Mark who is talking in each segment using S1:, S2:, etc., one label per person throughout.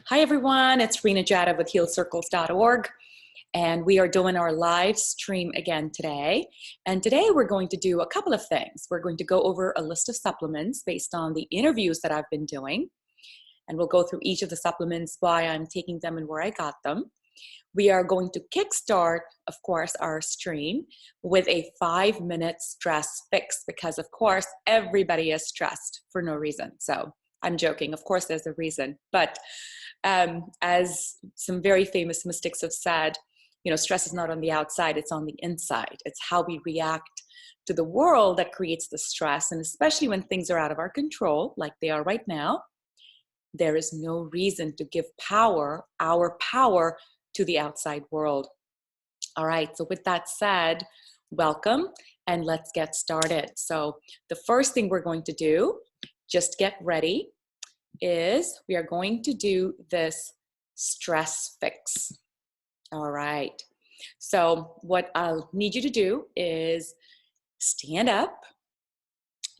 S1: Hi everyone, it's Rena Jada with healcircles.org, and we are doing our live stream again today. And today we're going to do a couple of things. We're going to go over a list of supplements based on the interviews that I've been doing, and we'll go through each of the supplements, why I'm taking them and where I got them. We are going to kickstart, of course, our stream with a 5-minute stress fix because, of course, everybody is stressed for no reason. So I'm joking. Of course, there's a reason. But as some very famous mystics have said, stress is not on the outside, it's on the inside. It's how we react to the world that creates the stress. And especially when things are out of our control, like they are right now, there is no reason to give our power to the outside world. All right, so with that said, welcome and let's get started. So the first thing we're going to do, just get ready, is we are going to do this stress fix. All right, so what I'll need you to do is stand up,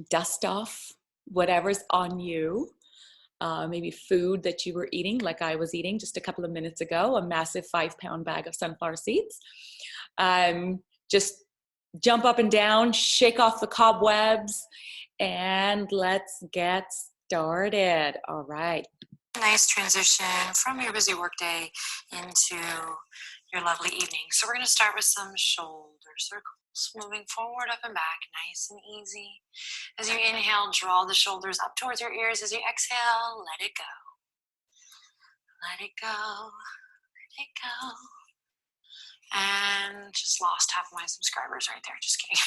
S1: dust off whatever's on you. Maybe food that you were eating, like I was eating just a couple of minutes ago, a massive 5-pound bag of sunflower seeds. Just jump up and down, shake off the cobwebs, and let's get started. All right.
S2: Nice transition from your busy workday into your lovely evening. So we're going to start with some shoulder circles. Moving forward, up and back, nice and easy. As you inhale, draw the shoulders up towards your ears. As you exhale, let it go. Let it go. Let it go. And just lost half of my subscribers right there. Just kidding.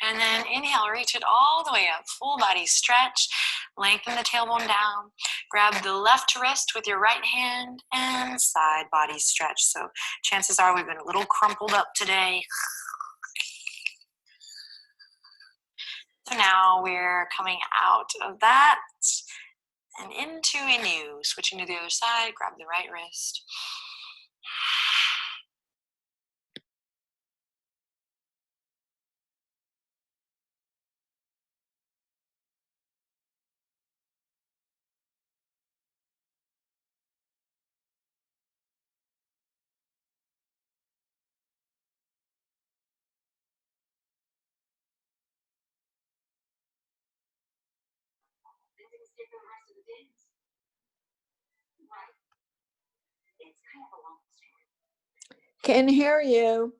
S2: And then inhale, reach it all the way up. Full body stretch. Lengthen the tailbone down. Grab the left wrist with your right hand and side body stretch. So chances are we've been a little crumpled up today. So now we're coming out of that and into a new. Switching to the other side, grab the right wrist.
S3: Can hear you.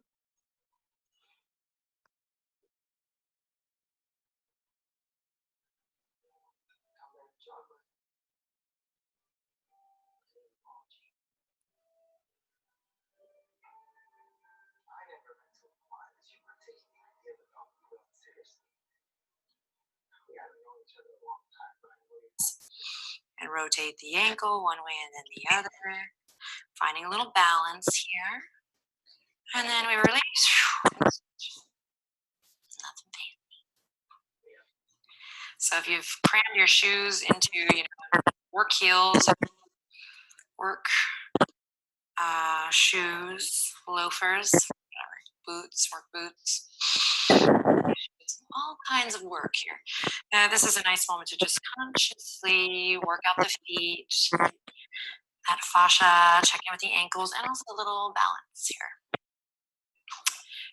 S2: And rotate the ankle one way and then the other. Finding a little balance here. And then we release. Nothing fancy. So if you've crammed your shoes into, work heels, work shoes, loafers, boots, work boots, all kinds of work here. This is a nice moment to just consciously work out the feet, that fascia, check in with the ankles, and also a little balance here.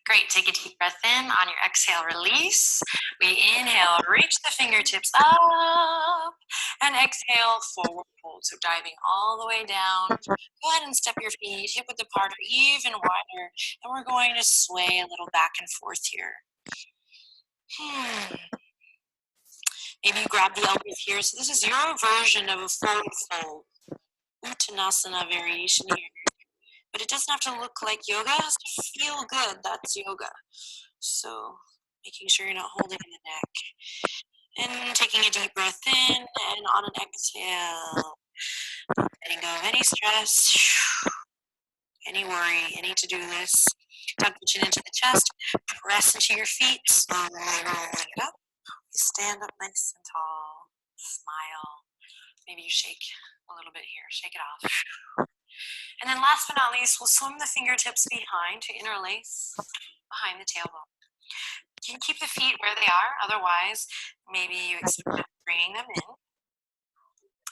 S2: Great, take a deep breath in. On your exhale, release. We inhale, reach the fingertips up, and exhale, forward fold. So diving all the way down. Go ahead and step your feet hip width apart or even wider, and we're going to sway a little back and forth here. Maybe you grab the elbows here. So this is your version of a forward fold. Uttanasana variation here. But it doesn't have to look like yoga. It has to feel good. That's yoga. So making sure you're not holding in the neck. And taking a deep breath in. And on an exhale, letting go of any stress, any worry, any to-do list. Tuck the chin into the chest. Press into your feet. Slowly rolling it up. You stand up nice and tall. Smile. Maybe you shake a little bit here. Shake it off. And then last but not least, we'll swim the fingertips behind to interlace behind the tailbone. You can keep the feet where they are. Otherwise, maybe you experiment bringing them in.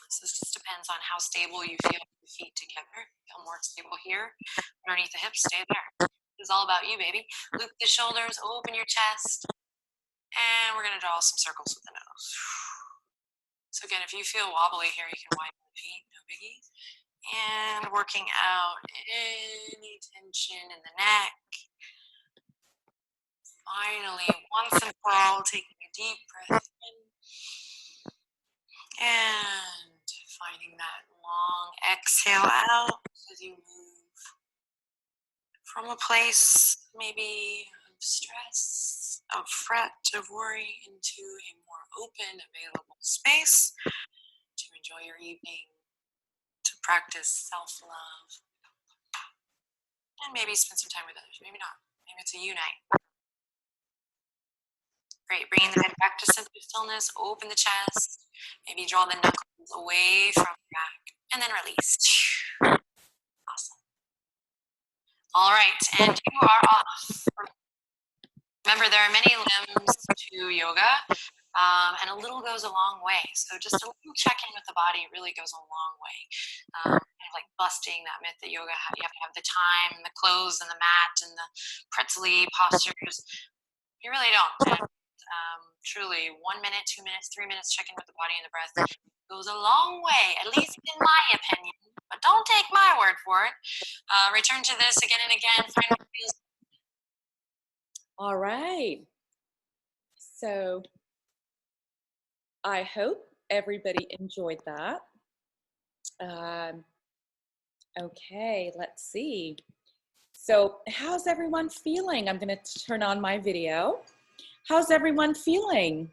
S2: So this just depends on how stable you feel with the feet together. Feel more stable here. Underneath the hips, stay there. It's all about you, baby. Loop the shoulders, open your chest. And we're going to draw some circles with the nose. So again, if you feel wobbly here, you can widen the feet, no biggie. And working out any tension in the neck. Finally, once and for all, taking a deep breath in. And finding that long exhale out as you move from a place maybe of stress, of fret, of worry into a more open, available space to enjoy your evening, to practice self-love, and maybe spend some time with others. Maybe not. Maybe it's a you night. Great. Bringing the head back to simple stillness. Open the chest. Maybe draw the knuckles away from the back. And then release. Awesome. All right. And you are off. Remember, there are many limbs to yoga. And a little goes a long way. So just a little check-in with the body really goes a long way. Kind of like busting that myth that yoga, you have to have the time and the clothes and the mat and the pretzel-y postures. You really don't. Truly, 1 minute, 2 minutes, 3 minutes, check in with the body and the breath goes a long way, at least in my opinion. But don't take my word for it. Return to this again and again. Find what feels.
S1: All right. So I hope everybody enjoyed that. Okay, let's see. So how's everyone feeling? I'm going to turn on my video. How's everyone feeling?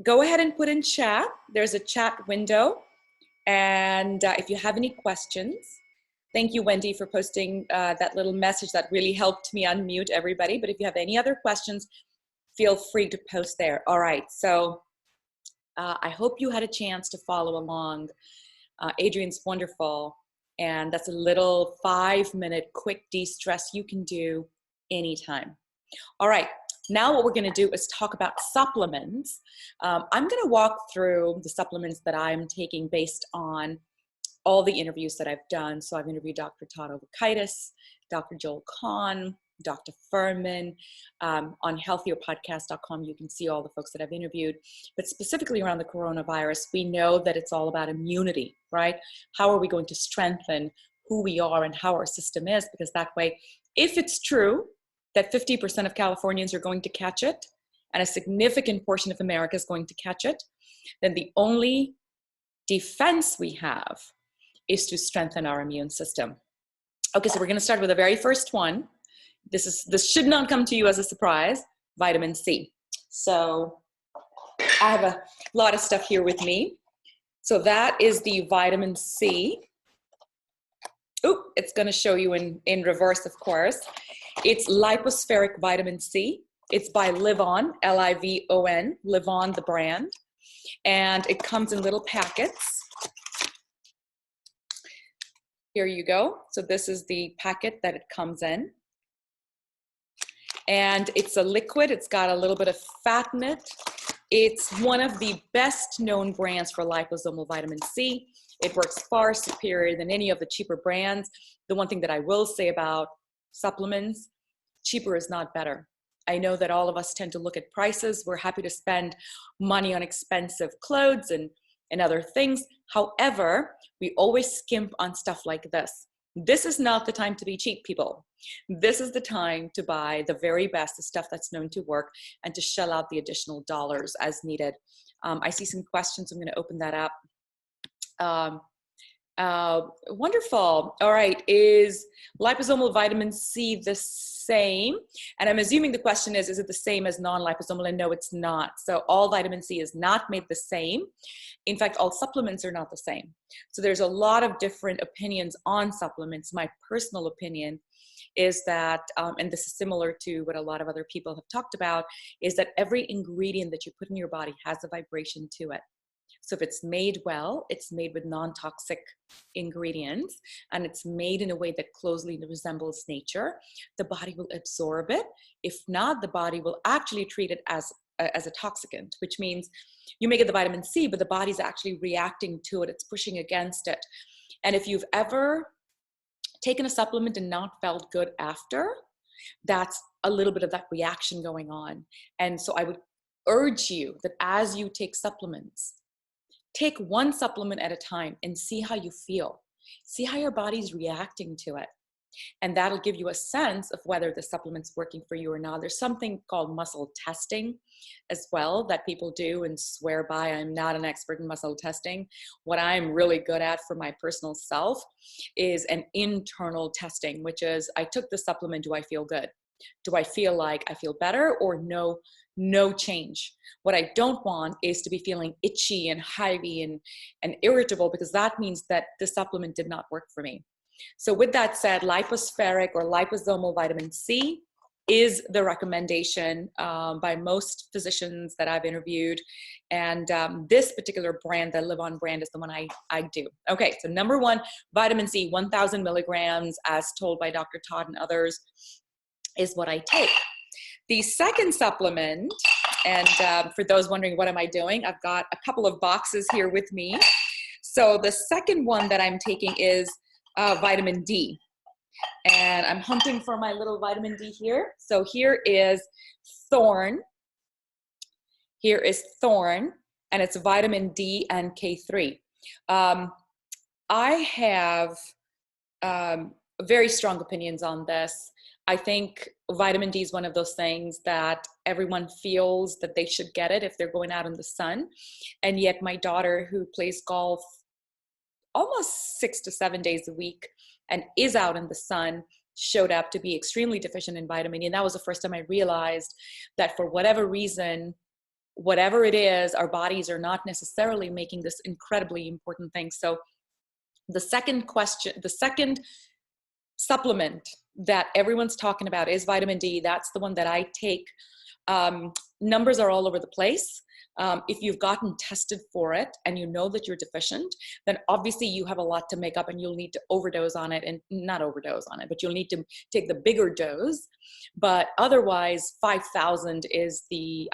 S1: Go ahead and put in chat. There's a chat window. And if you have any questions, thank you, Wendy, for posting that little message that really helped me unmute everybody. But if you have any other questions, feel free to post there. All right, so I hope you had a chance to follow along. Adrian's wonderful. And that's a little 5-minute quick de-stress you can do anytime. All right, now what we're gonna do is talk about supplements. I'm gonna walk through the supplements that I'm taking based on all the interviews that I've done. So I've interviewed Dr. Todd Olukaitis, Dr. Joel Kahn, Dr. Furman. On healthierpodcast.com, you can see all the folks that I've interviewed. But specifically around the coronavirus, we know that it's all about immunity, right? How are we going to strengthen who we are and how our system is? Because that way, if it's true that 50% of Californians are going to catch it, and a significant portion of America is going to catch it, then the only defense we have is to strengthen our immune system. Okay, so we're gonna start with the very first one. This should not come to you as a surprise, vitamin C. So I have a lot of stuff here with me. So that is the vitamin C. Oop, it's gonna show you in reverse, of course. It's lipospheric vitamin C. It's by Livon, L-I-V-O-N, Livon, the brand. And it comes in little packets. Here you go. So this is the packet that it comes in. And it's a liquid. It's got a little bit of fat in it. It's one of the best known brands for liposomal vitamin C. It works far superior than any of the cheaper brands. The one thing that I will say about supplements, cheaper is not better. I know that all of us tend to look at prices. We're happy to spend money on expensive clothes and other things. However, we always skimp on stuff like this. This is not the time to be cheap, people. This is the time to buy the very best, the stuff that's known to work, and to shell out the additional dollars as needed. I see some questions. I'm going to open that up. Wonderful. All right. Is liposomal vitamin C the same? And I'm assuming the question is it the same as non-liposomal? And no, it's not. So all vitamin C is not made the same. In fact, all supplements are not the same. So there's a lot of different opinions on supplements. My personal opinion is that, and this is similar to what a lot of other people have talked about, is that every ingredient that you put in your body has a vibration to it. So if it's made well, it's made with non-toxic ingredients, and it's made in a way that closely resembles nature, the body will absorb it. If not, the body will actually treat it as as a toxicant, which means you may get the vitamin C, but the body's actually reacting to it. It's pushing against it. And if you've ever taken a supplement and not felt good after, that's a little bit of that reaction going on. And so I would urge you that as you take supplements, take one supplement at a time and see how you feel. See how your body's reacting to it. And that'll give you a sense of whether the supplement's working for you or not. There's something called muscle testing as well that people do and swear by. I'm not an expert in muscle testing. What I'm really good at for my personal self is an internal testing, which is I took the supplement, do I feel good? Do I feel like I feel better or no change? What I don't want is to be feeling itchy and hivey and irritable, because that means that the supplement did not work for me. So with that said, lipospheric or liposomal vitamin C is the recommendation by most physicians that I've interviewed. And this particular brand, the Live On brand, is the one I do. Okay, so number one, vitamin C, 1,000 milligrams, as told by Dr. Todd and others, is what I take. The second supplement, and for those wondering what am I doing, I've got a couple of boxes here with me. So the second one that I'm taking is vitamin D. And I'm hunting for my little vitamin D here. So here is Thorn. Here is Thorn, and it's vitamin D and K3. I have very strong opinions on this. I think vitamin D is one of those things that everyone feels that they should get it if they're going out in the sun. And yet my daughter, who plays golf almost 6 to 7 days a week and is out in the sun, showed up to be extremely deficient in vitamin D. And that was the first time I realized that for whatever reason, whatever it is, our bodies are not necessarily making this incredibly important thing. So the second supplement that everyone's talking about is vitamin D. That's the one that I take. Numbers are all over the place. If you've gotten tested for it and you know that you're deficient, then obviously you have a lot to make up and you'll need to overdose on it, and not overdose on it, but you'll need to take the bigger dose. But otherwise, 5,000 is the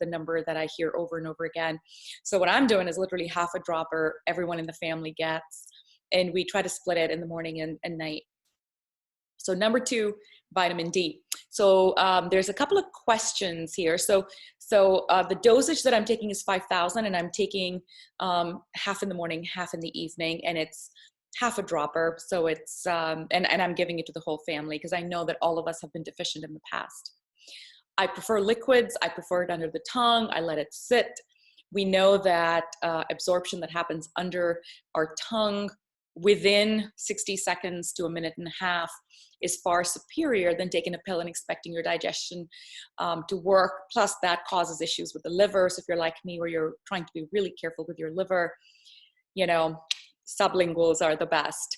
S1: number that I hear over and over again. So what I'm doing is literally half a dropper everyone in the family gets, and we try to split it in the morning and night. So number two, vitamin D. So there's a couple of questions here. So the dosage that I'm taking is 5,000, and I'm taking half in the morning, half in the evening, and it's half a dropper. So it's, and I'm giving it to the whole family because I know that all of us have been deficient in the past. I prefer liquids. I prefer it under the tongue. I let it sit. We know that absorption that happens under our tongue within 60 seconds to a minute and a half is far superior than taking a pill and expecting your digestion to work. Plus that causes issues with the liver. So if you're like me, where you're trying to be really careful with your liver, you know, sublinguals are the best.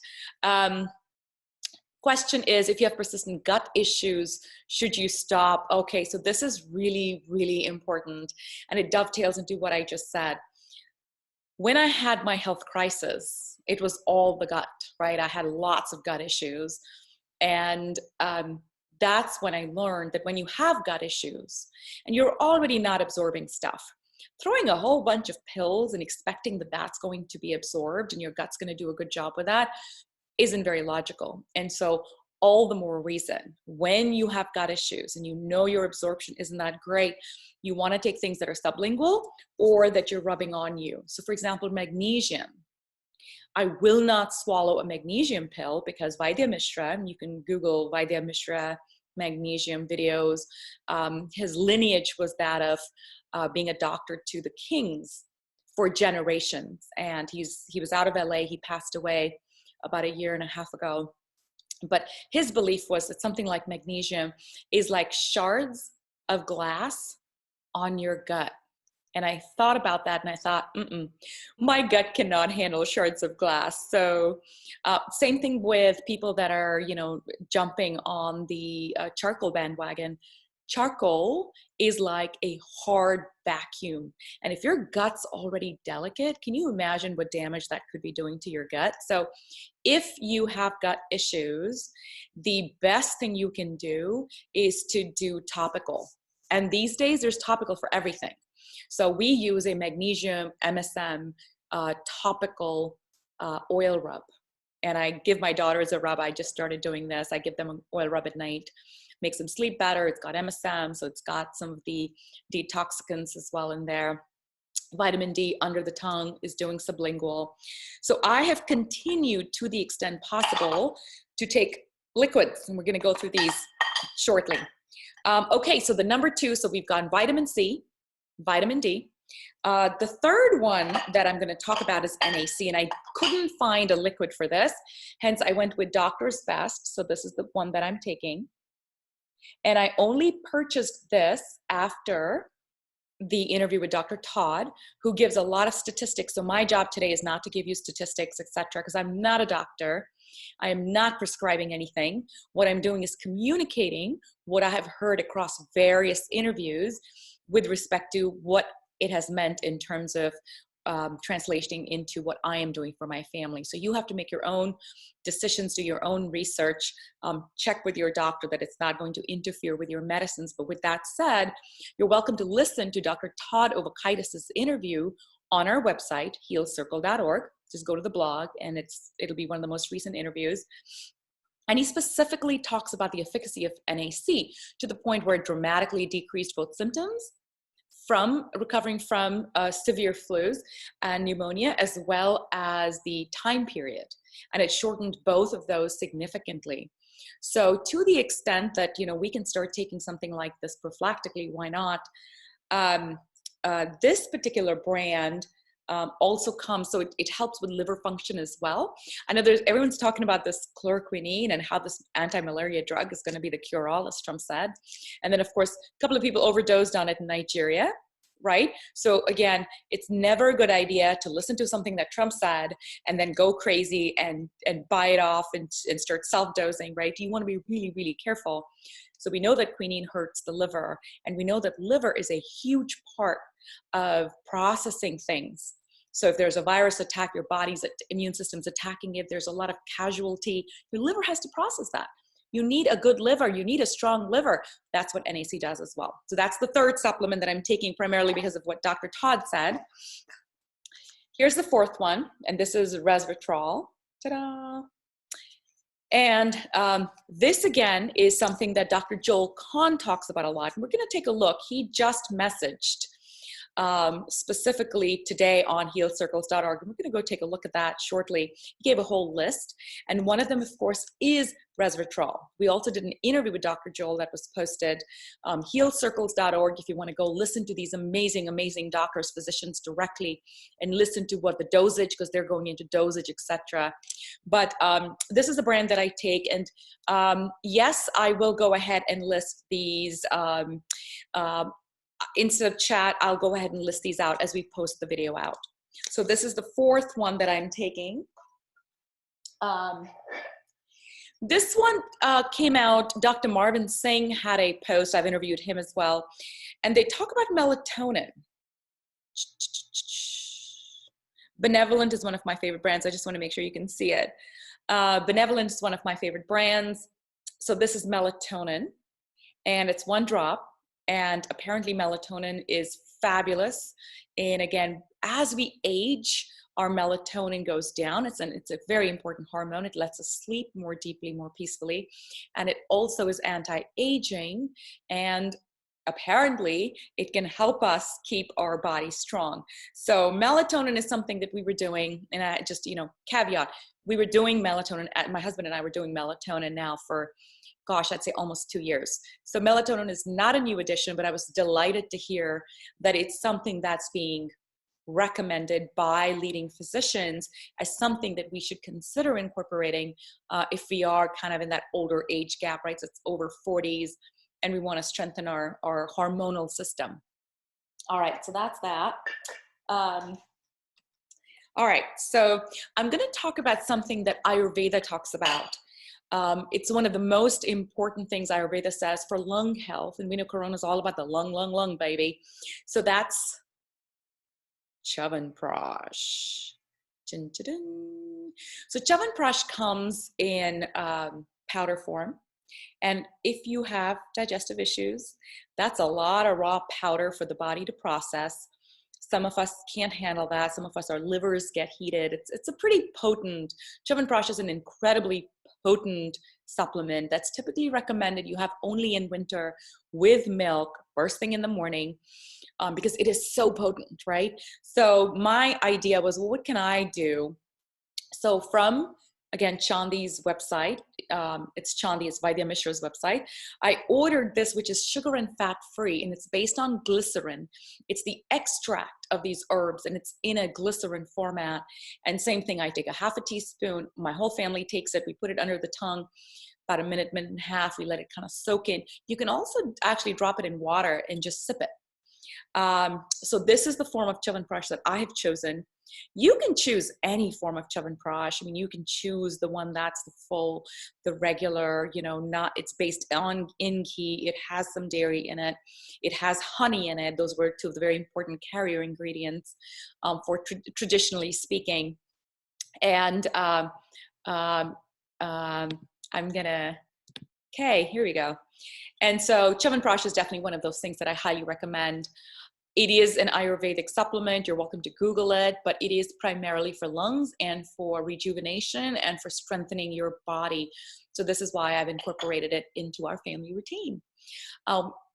S1: Question is, if you have persistent gut issues, should you stop? Okay, so this is really, really important. And it dovetails into what I just said. When I had my health crisis, it was all the gut, right? I had lots of gut issues. And that's when I learned that when you have gut issues and you're already not absorbing stuff, throwing a whole bunch of pills and expecting that that's going to be absorbed and your gut's going to do a good job with that isn't very logical. And so all the more reason, when you have gut issues and you know your absorption isn't that great, you want to take things that are sublingual or that you're rubbing on you. So for example, magnesium. I will not swallow a magnesium pill because Vaidya Mishra, and you can Google Vaidya Mishra magnesium videos, his lineage was that of being a doctor to the kings for generations. And he was out of LA, he passed away about 1.5 years ago. But his belief was that something like magnesium is like shards of glass on your gut. And I thought about that and I thought, my gut cannot handle shards of glass. So same thing with people that are, you know, jumping on the charcoal bandwagon. Charcoal is like a hard vacuum. And if your gut's already delicate, can you imagine what damage that could be doing to your gut? So if you have gut issues, the best thing you can do is to do topical. And these days there's topical for everything. So we use a magnesium MSM topical oil rub. And I give my daughters a rub. I just started doing this. I give them an oil rub at night, makes them sleep better. It's got MSM, so it's got some of the detoxicants as well in there. Vitamin D under the tongue is doing sublingual. So I have continued to the extent possible to take liquids, and we're going to go through these shortly. Okay, so the number 2, so we've got vitamin C, vitamin D. The third one that I'm going to talk about is NAC, and I couldn't find a liquid for this. Hence, I went with Doctor's Best. So this is the one that I'm taking. And I only purchased this after the interview with Dr. Todd, who gives a lot of statistics. So my job today is not to give you statistics, etc., because I'm not a doctor. I am not prescribing anything. What I'm doing is communicating what I have heard across various interviews with respect to what it has meant in terms of translating into what I am doing for my family. So you have to make your own decisions, do your own research, check with your doctor that it's not going to interfere with your medicines. But with that said, you're welcome to listen to Dr. Todd Ovakaitis' interview on our website, healcircle.org. Just go to the blog and it'll be one of the most recent interviews. And he specifically talks about the efficacy of NAC to the point where it dramatically decreased both symptoms from recovering from severe flus and pneumonia, as well as the time period. And it shortened both of those significantly. So to the extent that, we can start taking something like this prophylactically, why not? This particular brand also comes, so it helps with liver function as well. I know everyone's talking about this chloroquine and how this anti-malaria drug is going to be the cure-all, as Trump said. And then, of course, a couple of people overdosed on it in Nigeria, right? So again, it's never a good idea to listen to something that Trump said and then go crazy and buy it off and start self-dosing, right? You want to be really, really careful. So we know that quinine hurts the liver, and we know that liver is a huge part of processing things. So if there's a virus attack, your body's immune system's attacking it, there's a lot of casualty. Your liver has to process that. You need a good liver. You need a strong liver. That's what NAC does as well. So that's the third supplement that I'm taking primarily because of what Dr. Todd said. Here's the fourth one, and this is resveratrol. Ta-da! And this, again, is something that Dr. Joel Kahn talks about a lot. And we're going to take a look. He just messaged specifically today on healcircles.org. And we're going to go take a look at that shortly. He gave a whole list. And one of them, of course, is resveratrol. We also did an interview with Dr. Joel that was posted, healcircles.org, if you want to go listen to these amazing, amazing doctors, physicians directly, and listen to what the dosage, because they're going into dosage, etc. But this is a brand that I take. And yes, I will go ahead and list these instead of chat. I'll go ahead and list these out as we post the video out. So this is the fourth one that I'm taking. This one came out, Dr. Marvin Singh had a post, I've interviewed him as well, and they talk about melatonin. Benevolent is one of my favorite brands. I just want to make sure you can see it. Benevolent is one of my favorite brands. So this is melatonin, and it's 1 drop. And apparently melatonin is fabulous. And again, as we age, our melatonin goes down. It's a very important hormone. It lets us sleep more deeply, more peacefully. And it also is anti-aging. And apparently it can help us keep our body strong. So melatonin is something that we were doing. And I just, caveat, we were doing melatonin, my husband and I were doing melatonin now for, gosh, I'd say almost 2 years. So melatonin is not a new addition, but I was delighted to hear that it's something that's being recommended by leading physicians as something that we should consider incorporating if we are kind of in that older age gap, right? So it's over 40s and we want to strengthen our hormonal system. All right, so that's that. All right, so I'm going to talk about something that Ayurveda talks about. It's one of the most important things Ayurveda says for lung health. And we know Corona is all about the lung, baby. So that's Chavan Prash. Dun, dun, dun. So Chavan Prash comes in powder form. And if you have digestive issues, that's a lot of raw powder for the body to process. Some of us can't handle that. Some of us, our livers get heated. It's a pretty potent, Chavan Prash is an incredibly potent supplement that's typically recommended you have only in winter with milk first thing in the morning, because it is so potent, right? So my idea was, well, what can I do? So from, again, Chandi's website, it's Chandi, it's Vaidya Mishra's website. I ordered this, which is sugar and fat free, and it's based on glycerin. It's the extract of these herbs, and it's in a glycerin format. And same thing, I take a half a teaspoon, my whole family takes it, we put it under the tongue, about a minute, minute and a half, we let it kind of soak in. You can also actually drop it in water and just sip it. So this is the form of Chavan Prash that I have chosen. You can choose any form of Chavan Prash. I mean, you can choose the one that's the full, the regular, you know, not, it's based on ghee. It has some dairy in it. It has honey in it. Those were two of the very important carrier ingredients for traditionally speaking. And I'm gonna, okay, here we go. And so Chavan Prash is definitely one of those things that I highly recommend. It is an Ayurvedic supplement. You're welcome to Google it, but it is primarily for lungs and for rejuvenation and for strengthening your body. So this is why I've incorporated it into our family routine.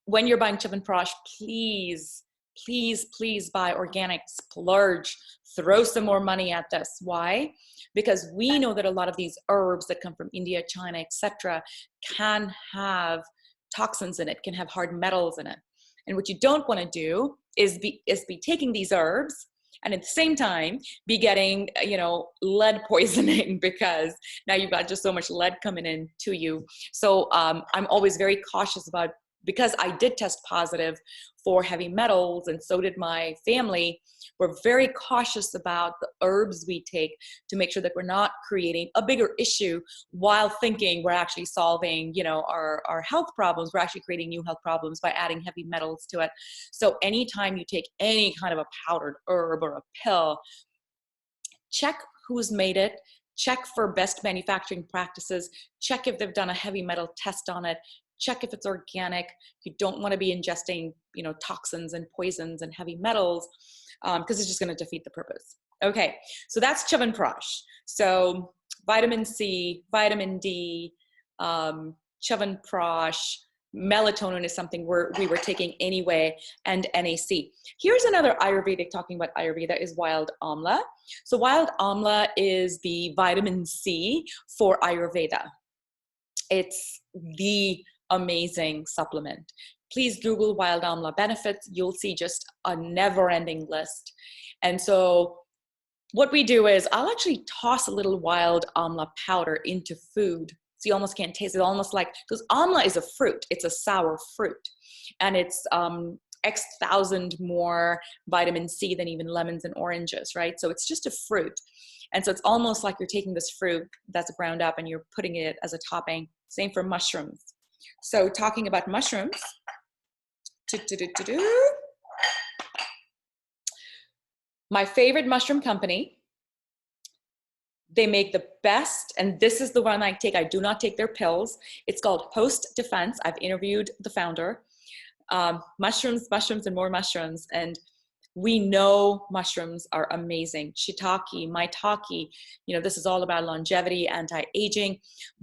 S1: When you're buying Chavan Prash, please, please, please buy organic, splurge, throw some more money at this. Why? Because we know that a lot of these herbs that come from India, China, etc., can have toxins in it, can have hard metals in it. And what you don't want to do is be taking these herbs and at the same time be getting, you know, lead poisoning, because now you've got just so much lead coming in to you. So I'm always very cautious about, because I did test positive for heavy metals and so did my family, we're very cautious about the herbs we take to make sure that we're not creating a bigger issue while thinking we're actually solving, you know, our health problems. We're actually creating new health problems by adding heavy metals to it. So anytime you take any kind of a powdered herb or a pill, check who's made it, check for best manufacturing practices, check if they've done a heavy metal test on it, check if it's organic. You don't want to be ingesting, you know, toxins and poisons and heavy metals, because it's just going to defeat the purpose. Okay, so that's Chavan Prash. So vitamin C, vitamin D, Chavan Prash, melatonin is something we were taking anyway, and NAC. Here's another Ayurvedic, talking about Ayurveda, is wild Amla. So wild Amla is the vitamin C for Ayurveda. It's the amazing supplement. Please Google wild Amla benefits. You'll see just a never-ending list. And so what we do is I'll actually toss a little wild Amla powder into food. So you almost can't taste it, almost like, because Amla is a fruit. It's a sour fruit. And it's X thousand more vitamin C than even lemons and oranges, right? So it's just a fruit. And so it's almost like you're taking this fruit that's ground up and you're putting it as a topping. Same for mushrooms. So talking about mushrooms, my favorite mushroom company, they make the best, and this is the one I take. I do not take their pills. It's called Host Defense. I've interviewed the founder. Mushrooms, mushrooms, and more mushrooms. And we know mushrooms are amazing. Shiitake, maitake, you know, this is all about longevity, anti-aging.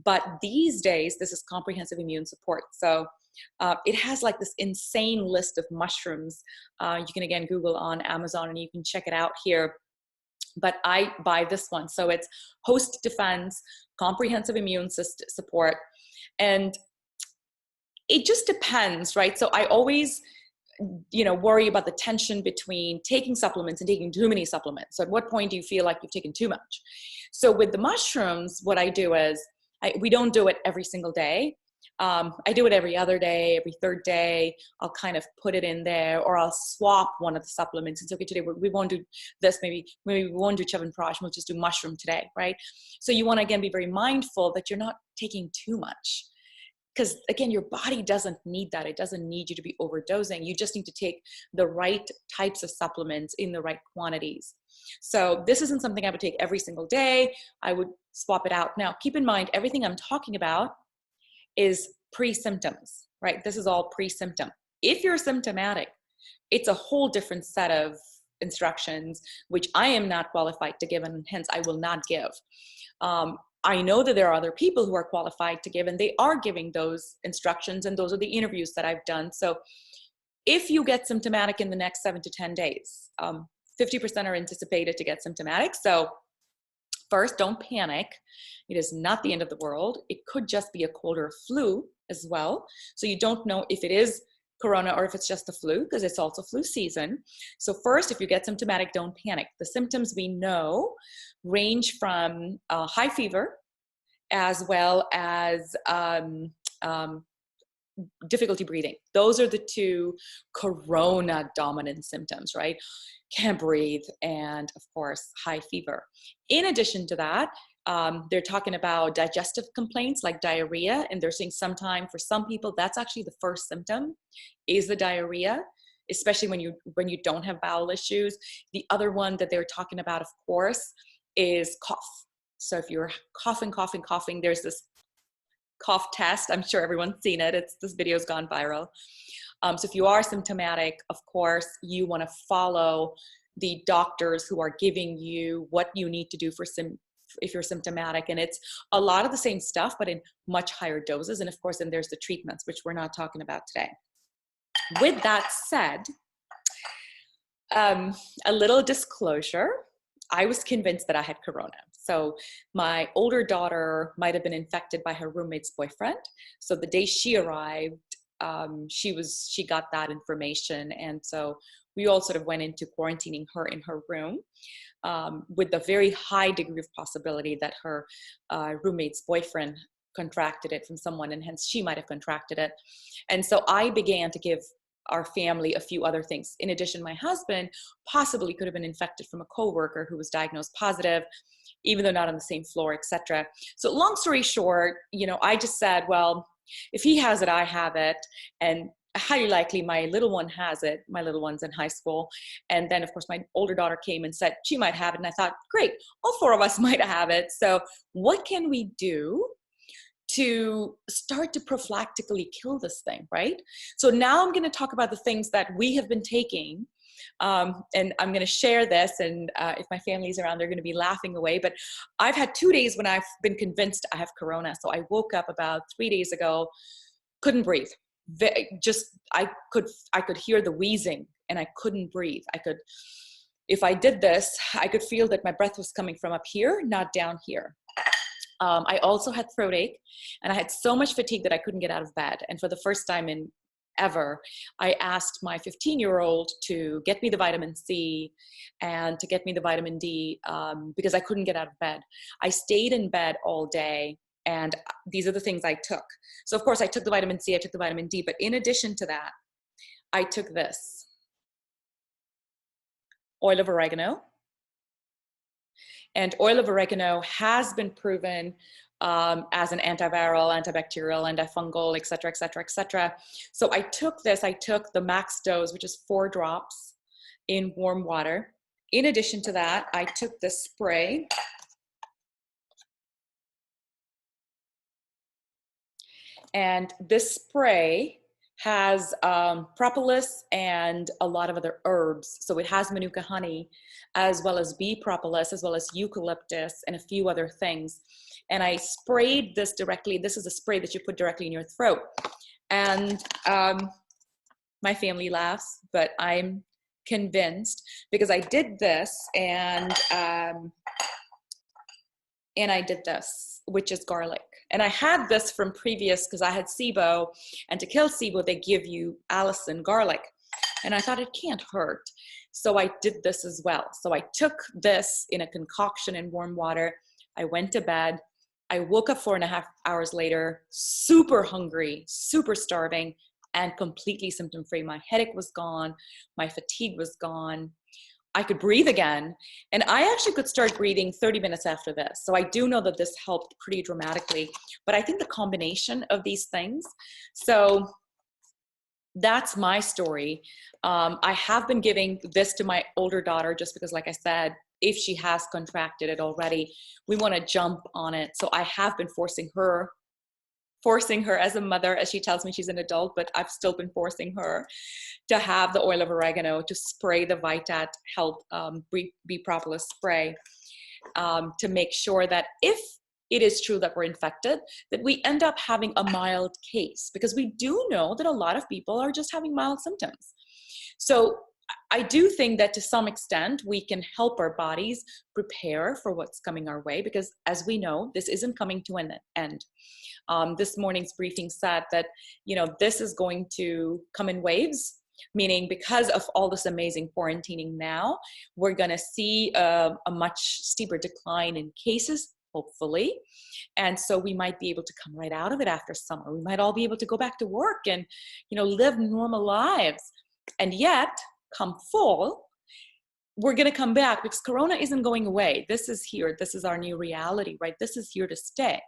S1: But these days, this is comprehensive immune support. So it has like this insane list of mushrooms. You can, again, Google on Amazon and you can check it out here. But I buy this one. So it's Host Defense, comprehensive immune support. And it just depends, right? So I always, you know, worry about the tension between taking supplements and taking too many supplements. So at what point do you feel like you've taken too much? So with the mushrooms, what I do is, we don't do it every single day. I do it every other day, every third day. I'll kind of put it in there, or I'll swap one of the supplements. It's okay, today we won't do this, maybe we won't do Chavan Prash, we'll just do mushroom today, right? So you want to, again, be very mindful that you're not taking too much. Because again, your body doesn't need that. It doesn't need you to be overdosing. You just need to take the right types of supplements in the right quantities. So this isn't something I would take every single day. I would swap it out. Now, keep in mind, everything I'm talking about is pre-symptoms, right? This is all pre-symptom. If you're symptomatic, it's a whole different set of instructions, which I am not qualified to give, and hence I will not give. I know that there are other people who are qualified to give, and they are giving those instructions, and those are the interviews that I've done. So if you get symptomatic in the next 7 to 10 days, 50% are anticipated to get symptomatic. So first, don't panic. It is not the end of the world. It could just be a cold or flu as well. So you don't know if it is corona or if it's just the flu, because it's also flu season. So first, if you get symptomatic, don't panic. The symptoms we know range from high fever, as well as difficulty breathing. Those are the two corona dominant symptoms, right? Can't breathe, and of course, high fever. In addition to that, they're talking about digestive complaints like diarrhea, and they're saying sometime for some people, that's actually the first symptom, is the diarrhea, especially when you don't have bowel issues. The other one that they're talking about, of course, is cough. So if you're coughing, there's this cough test. I'm sure everyone's seen it. This video's gone viral. So if you are symptomatic, of course, you want to follow the doctors who are giving you what you need to do if you're symptomatic. And it's a lot of the same stuff, but in much higher doses. And of course, then there's the treatments, which we're not talking about today. With that said, a little disclosure, I was convinced that I had corona. So my older daughter might have been infected by her roommate's boyfriend. So the day she arrived, she got that information. And so we all sort of went into quarantining her in her room, with a very high degree of possibility that her roommate's boyfriend contracted it from someone, and hence she might have contracted it. And so I began to give our family a few other things. In addition, my husband possibly could have been infected from a coworker who was diagnosed positive, even though not on the same floor, etc. So long story short, I just said, well, if he has it, I have it. And highly likely my little one has it. My little one's in high school. And then of course my older daughter came and said she might have it. And I thought, great, all four of us might have it. So what can we do to start to prophylactically kill this thing, right? So now I'm going to talk about the things that we have been taking. And I'm going to share this, and if my family's around, they're going to be laughing away. But I've had 2 days when I've been convinced I have corona. So I woke up about 3 days ago, couldn't breathe. I could hear the wheezing, and I couldn't breathe. If I did this, I could feel that my breath was coming from up here, not down here. I also had throat ache, and I had so much fatigue that I couldn't get out of bed. And for the first time in ever, I asked my 15-year-old to get me the vitamin C and to get me the vitamin D, because I couldn't get out of bed. I stayed in bed all day, and these are the things I took. So of course I took the vitamin C, I took the vitamin D, but in addition to that, I took this oil of oregano. And oil of oregano has been proven as an antiviral, antibacterial, antifungal, et cetera, et cetera, et cetera. So I took the max dose, which is 4 drops in warm water. In addition to that, I took this spray. And this spray has propolis and a lot of other herbs. So it has manuka honey, as well as bee propolis, as well as eucalyptus, and a few other things. And I sprayed this directly. This is a spray that you put directly in your throat. And my family laughs, but I'm convinced, because I did this, and I did this, which is garlic. And I had this from previous, because I had SIBO, and to kill SIBO, they give you allicin garlic. And I thought it can't hurt. So I did this as well. So I took this in a concoction in warm water. I went to bed. I woke up 4.5 hours later, super hungry, super starving, and completely symptom-free. My headache was gone. My fatigue was gone. I could breathe again. And I actually could start breathing 30 minutes after this. So I do know that this helped pretty dramatically. But I think the combination of these things, so that's my story. I have been giving this to my older daughter just because, like I said, if she has contracted it already, we want to jump on it. So I have been forcing her forcing her as a mother, as she tells me she's an adult, but I've still been forcing her to have the oil of oregano, to spray the Vitat Health Propolis spray, to make sure that if it is true that we're infected, that we end up having a mild case, because we do know that a lot of people are just having mild symptoms. So I do think that to some extent we can help our bodies prepare for what's coming our way, because as we know, this isn't coming to an end. This morning's briefing said that, this is going to come in waves, meaning because of all this amazing quarantining now, we're going to see a much steeper decline in cases, hopefully. And so we might be able to come right out of it after summer. We might all be able to go back to work and, live normal lives. And yet, come fall, we're going to come back, because Corona isn't going away. This is here. This is our new reality, right? This is here to stay.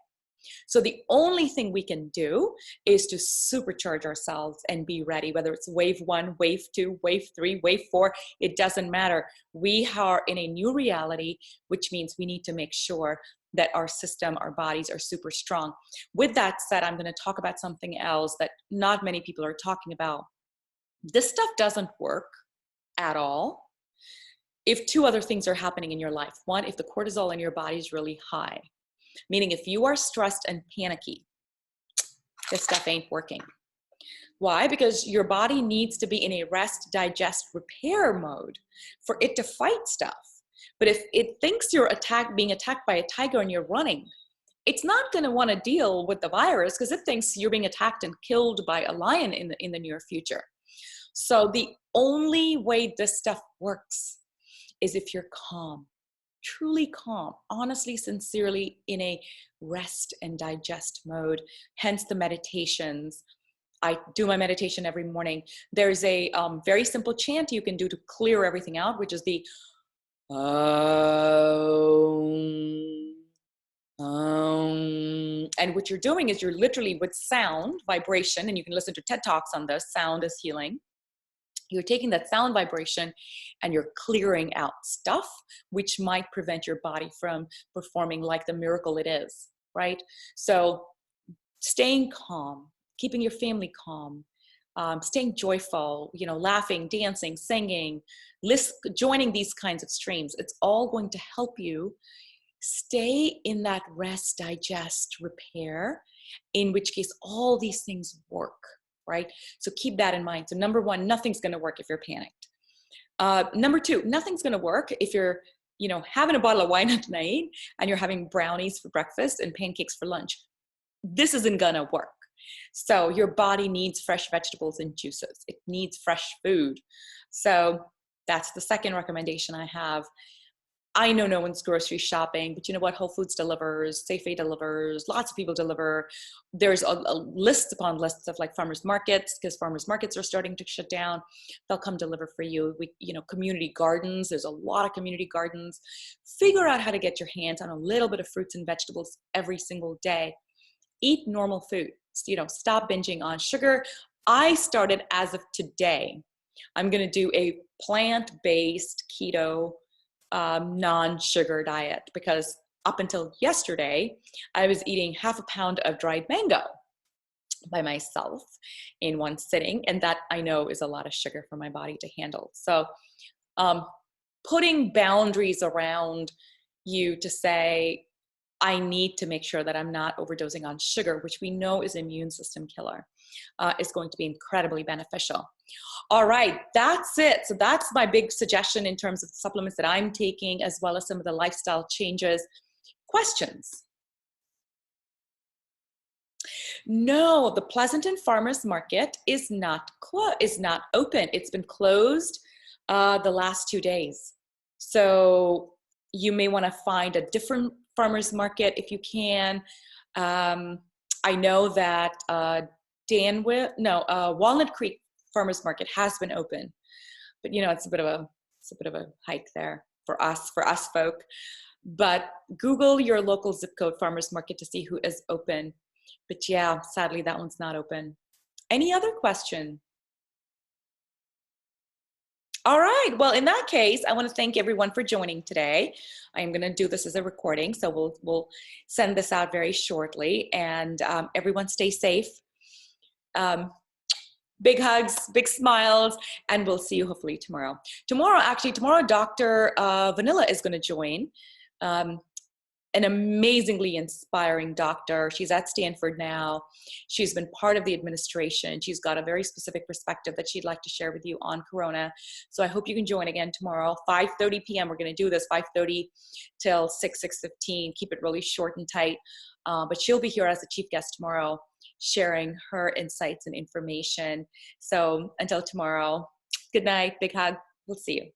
S1: So the only thing we can do is to supercharge ourselves and be ready, whether it's wave 1, wave 2, wave 3, wave 4, it doesn't matter. We are in a new reality, which means we need to make sure that our system, our bodies are super strong. With that said, I'm going to talk about something else that not many people are talking about. This stuff doesn't work at all if 2 other things are happening in your life. 1, if the cortisol in your body is really high. Meaning if you are stressed and panicky, this stuff ain't working. Why? Because your body needs to be in a rest, digest, repair mode for it to fight stuff. But if it thinks you're being attacked by a tiger and you're running, it's not going to want to deal with the virus, because it thinks you're being attacked and killed by a lion in the near future. So the only way this stuff works is if you're calm. Truly calm, honestly, sincerely in a rest and digest mode, hence the meditations. I do my meditation every morning. There's a very simple chant you can do to clear everything out, which is the and what you're doing is you're literally with sound, vibration, and you can listen to TED Talks on this, sound is healing. You're taking that sound vibration and you're clearing out stuff which might prevent your body from performing like the miracle it is, right? So staying calm, keeping your family calm, staying joyful, laughing, dancing, singing, joining these kinds of streams, it's all going to help you stay in that rest, digest, repair, in which case all these things work. Right? So keep that in mind. So number 1, nothing's going to work if you're panicked. Number 2, nothing's going to work if you're, having a bottle of wine at night and you're having brownies for breakfast and pancakes for lunch. This isn't going to work. So your body needs fresh vegetables and juices. It needs fresh food. So that's the second recommendation I have. I know no one's grocery shopping, but you know what? Whole Foods delivers, Safeway delivers, lots of people deliver. There's a list upon lists of like farmers markets, because farmers markets are starting to shut down. They'll come deliver for you. Community gardens, there's a lot of community gardens. Figure out how to get your hands on a little bit of fruits and vegetables every single day. Eat normal food. Stop binging on sugar. I started as of today. I'm going to do a plant-based keto non-sugar diet, because up until yesterday, I was eating half a pound of dried mango by myself in one sitting. And that I know is a lot of sugar for my body to handle. So putting boundaries around you to say, I need to make sure that I'm not overdosing on sugar, which we know is an immune system killer, is going to be incredibly beneficial. All right, that's it. So that's my big suggestion in terms of the supplements that I'm taking, as well as some of the lifestyle changes. Questions? No, the Pleasanton Farmers Market is not open. It's been closed the last 2 days. So you may want to find a different farmers market if you can. I know that Walnut Creek Farmers Market has been open, but it's a bit of a hike there for us folk. But Google your local zip code farmers market to see who is open. But yeah, sadly that one's not open. Any other question? All right. Well, in that case, I want to thank everyone for joining today. I'm going to do this as a recording, so we'll send this out very shortly. And everyone, stay safe. Big hugs, big smiles, and we'll see you hopefully tomorrow. Tomorrow, Dr. Vanilla is going to join. An amazingly inspiring doctor. She's at Stanford now. She's been part of the administration. She's got a very specific perspective that she'd like to share with you on Corona. So I hope you can join again tomorrow, 5:30 p.m. We're going to do this 5:30 till 6:15. Keep it really short and tight. But she'll be here as a chief guest tomorrow, sharing her insights and information. So until tomorrow, good night, big hug. We'll see you.